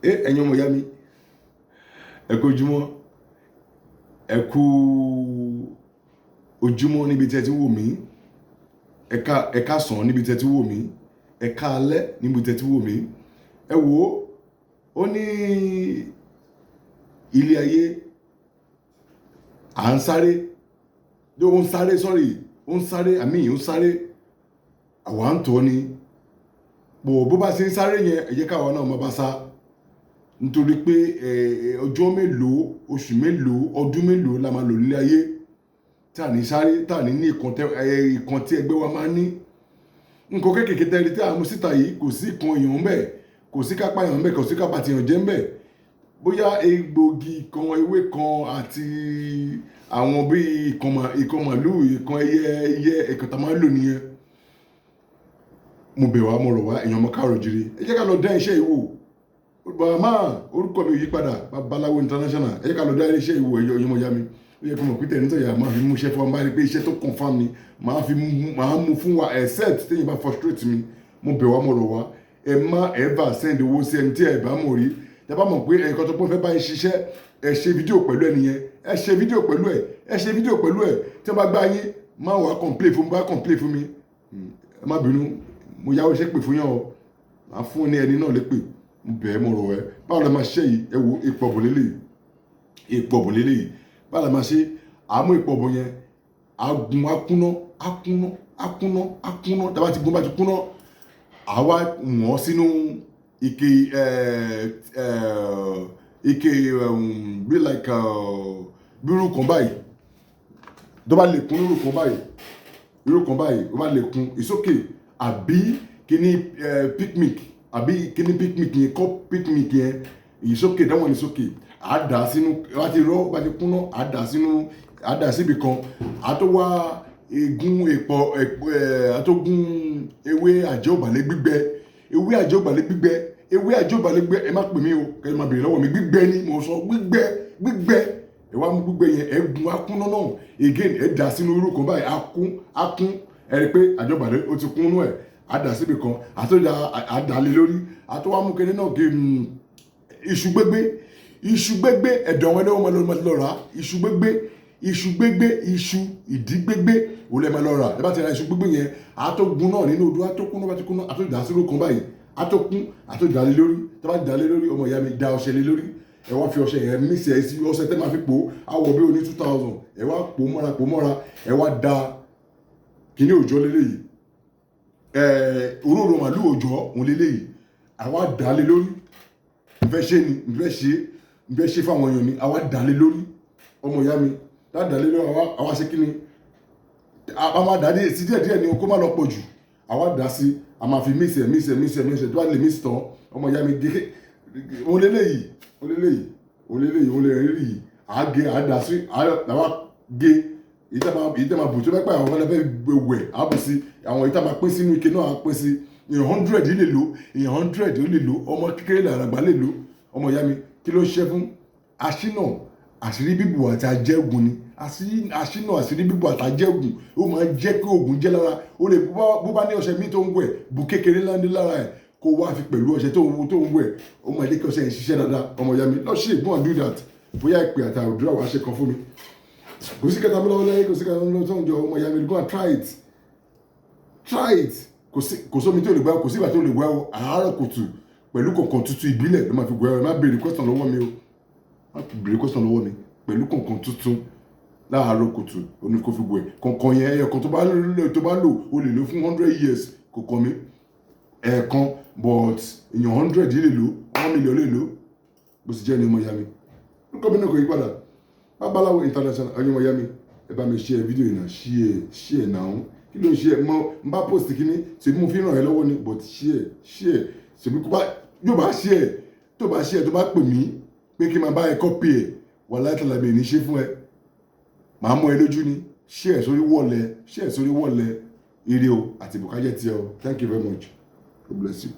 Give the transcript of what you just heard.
ẹ̀yin ọmọ ìyá mi ẹ kú ojúmọ́ ẹ kú ojúmọ́ níbi tí ẹ ti wò mí ẹ káàsán níbi tí ẹ ti wò mí ẹ káalẹ́ níbi tí ẹ ti wò mí ẹ wò ó ní ilé ayé à ń sáré ó ń sáré àmì ó ń sáré àwa ń tọ́ ni bó bá ṣe ń sáré yẹn ẹ jẹ́ káwa náà máa bá sá nítorí pé ọjọ́ mélòó oṣù mélòó ọdún mélòó la máa lò nílé ayé tá à ní sáré tá à ní ní ìkan tí ẹgbẹ́ wa máa ń ní nǹkan kéékèèké tẹ́lẹ̀ tí a mú síta yìí kò sí ìkan èèyàn ń bẹ̀ kò sí kápá èèyàn ń bẹ̀ kò sí kápá tèèyàn jẹ́ ń bẹ̀ bóyá egbògi kan ewé kan àti àwọn bíi ìkan màlúù ìkan ẹyẹ ẹ̀kan tá a máa ń lò nìyẹn mo bẹ̀ wá mo rọ̀ wá èèyàn ọmọ káàrọ̀ jíire ẹ jẹ́ ká lọ dá iṣẹ́ ìwò bàmá orúkọ mi yí padà babaláwo international ẹ jẹ́ ká lọ dá iṣẹ́ ìwò ẹ̀yọ́ ọmọ ìyá mi ó yẹ kó mọ̀ pété nítorí àá máa fi mú iṣẹ́ fún wa báyìí pé iṣẹ́ tó confirm ni máa mú fún wa except téyìn bá frustrate mi mo bẹ̀ wá mo rọ̀ wá ẹ má ever send owó sí ẹni tí ẹ bá mọ̀ rí ẹ bá mọ̀ pé ẹ̀kan tó pọ́n fẹ́ báyìí ṣiṣẹ́ ẹ ṣe fídíò pẹ̀lú ẹ nìyẹn ẹ ṣe fídíò pẹ̀lú ẹ tí wọ́n bá gbá yín má wàá complain fún mi ẹ má bínú mo yáwó iṣẹ́ pè fún yàn o máa fún ní ẹni náà lépè mo bẹ̀ ẹ́ mo rọ̀ ẹ́ báwo la máa ṣe yìí ẹ wo ipò ọ̀bùn lélẹ̀ yìí báwo la máa ṣe àmú ipò ọ̀bùn yẹn agun akúná dábàá ti gun bá ti kúná àwa wọ́n sínú ike bí like bí irú kan báyìí tó bá lè kún irú kan báyìí ó bá lè kún it's okay àbí kíní picnic yẹn kọ́ picnic yẹn it's okay that one is okay àdá sínú bá ti rọ́ bá ti kúná àdá síbi kan àtọwá egun àtọgún ewé àjọbalẹ̀ gbígbẹ ẹ má pè mí o kẹ́ ẹ má bèrè lọ́wọ́ mi gbígbẹ ni mo sọ gbígbẹ ẹ wá mú gbígbẹ yẹn ẹgún akúná náà again ẹ dà sínú irú kan báyìí akún ẹ rí i pé àjọbalẹ̀ ó ti kún nú ẹ̀ àdà síbi kan àtọ́jà àdàlẹ́ lórí àtọ́wámú kẹ́ni náà kí iṣu gbégbé ẹ̀dọ̀ wọn lọ́wọ́ máa lọ rà iṣu gbégbé iṣu ìdí gbégbé òun lẹ́ máa lọ rà ẹ bá ti ra iṣu gbégbé yẹn àtọ́gun náà nínú odò àtọ́kún náà bá ti kún náà àtọ́jà sínú kan báyìí àtọ́kún àtọ́jàlẹ́ lórí tó bá dàlẹ́ lórí ọmọ ìyá mi da ọṣẹ lé lórí ẹ wá fi ọṣẹ yẹn mísì ẹ sí ọṣẹ tẹ́ máa fi pò àwọ̀ bí oní 2000 ẹ wá pò mọ́ra ẹ wá da kíní òjò lélẹ́yìí òróró màlúù òjò òun lélẹ́yìí àwa dàlẹ́ lórí ìfẹ́ ṣe fáwọn èèyàn ni àwa dàlẹ́ lórí ọmọ ìyá mi dàlẹ́ lórí àwa ṣe kíni a máa dà sí díẹ̀ ni kó má lọ pọ̀ jù àwa dà sí a máa fi mísẹ̀ tó bá lè mísẹ̀ tán ọmọ ìyá mi gé òun lélẹ́yìí àgé àdà sí àwa gé èyí tẹ́ máa bù tó bẹ́ẹ̀ pẹ́ àwọn ọmọdé fẹ́ wẹ̀ àbùsí àwọn èyí tẹ́ máa pín sínú ike náà pín sí èèyàn 100 lè lò èèyàn 100 ó lè lò ọmọ kékeré làràgbà lè lò ọmọ ìyá mi kí ló ṣe fún Asina Asiribibo àti Ajegun ni Asina Asiribibo àti Ajegun ó máa ń jẹ́ kí oògùn jẹ́ lára ó lè bó bá ní ọṣẹ mi tó ń wẹ̀ bù kékeré láńdé lára ẹ̀ kó wá fi pẹ̀lú ọṣẹ tó ń wẹ̀ ó máa jẹ́ kí ọṣẹ yẹn ṣiṣẹ́ dáadáa ọmọ ìyá mi lọ́ọ́ go and do that bóyá ìpè àti àdúrà wàá ṣe kan fún mi kò sí kẹta mi lọ́wọ́ lẹ́yìn kò sí kẹta mi lọ́wọ́ tó ń jọ ọmọ ìyá mi go and try it kò sómi tó lè gbá kò sí ìgbà tó lè gbá àárọ̀ kùtù pẹ̀lú kọ̀ọ̀kan tuntun ìbílẹ̀ ló máa fi gbọ́ ẹ má béèrè question lọ́wọ́ mi pẹ̀lú kọ̀ọ̀kan tuntun láàárọ̀ kùtù oní kò fi gbọ́ ẹ kọ̀ọ̀kan yẹn ẹ̀ẹ̀kan tó bá lò o lè lò fún 100 years kò kàn mí ẹ̀ẹ̀kan but èèyàn 100 yìí lè lò 1 million lè lò bó sì jẹ́ ní ọmọ ìyá mi nǹkan mi náà kò yí padà babaláwo international ọyún ọmọ ìyá mi ẹ bá mi share fídíò yìí náà share náà kí ló ń share n bá post kíní ṣèbí mo fi ràn ẹ́ lọ́wọ́ ni but share ṣèbí yóò bá share tó bá pè mí pé kí n máa bá ẹ copy ẹ wà láìtàlábẹ̀ ní ṣe fún ẹ màá mọ ẹ lójú ni share sórí wọ́ọ̀lẹ̀ ire o àti ìbùkájẹ́ tiẹ̀ o thank you very much God bless you.